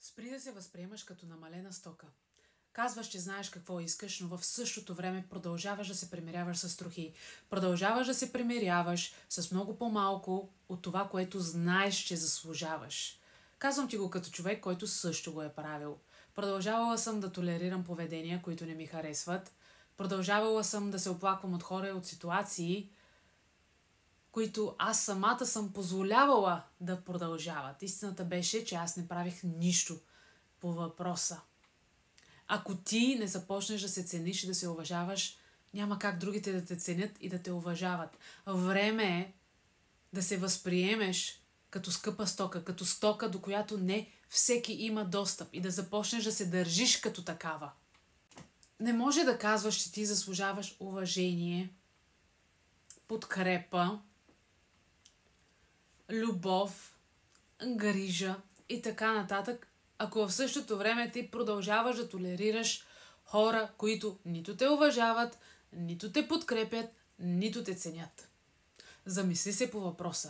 Спри да се възприемаш като намалена стока. Казваш, че знаеш какво искаш, но в същото време продължаваш да се примиряваш с трохи. Продължаваш да се примиряваш с много по-малко от това, което знаеш, че заслужаваш. Казвам ти го като човек, който също го е правил. Продължавала съм да толерирам поведения, които не ми харесват. Продължавала съм да се оплаквам от хора и от ситуации, които аз самата съм позволявала да продължават. Истината беше, че аз не правих нищо по въпроса. Ако ти не започнеш да се цениш и да се уважаваш, няма как другите да те ценят и да те уважават. Време е да се възприемеш като скъпа стока, като стока, до която не всеки има достъп и да започнеш да се държиш като такава. Не може да казваш, че ти заслужаваш уважение, подкрепа, любов, грижа и така нататък, ако в същото време ти продължаваш да толерираш хора, които нито те уважават, нито те подкрепят, нито те ценят. Замисли се по въпроса.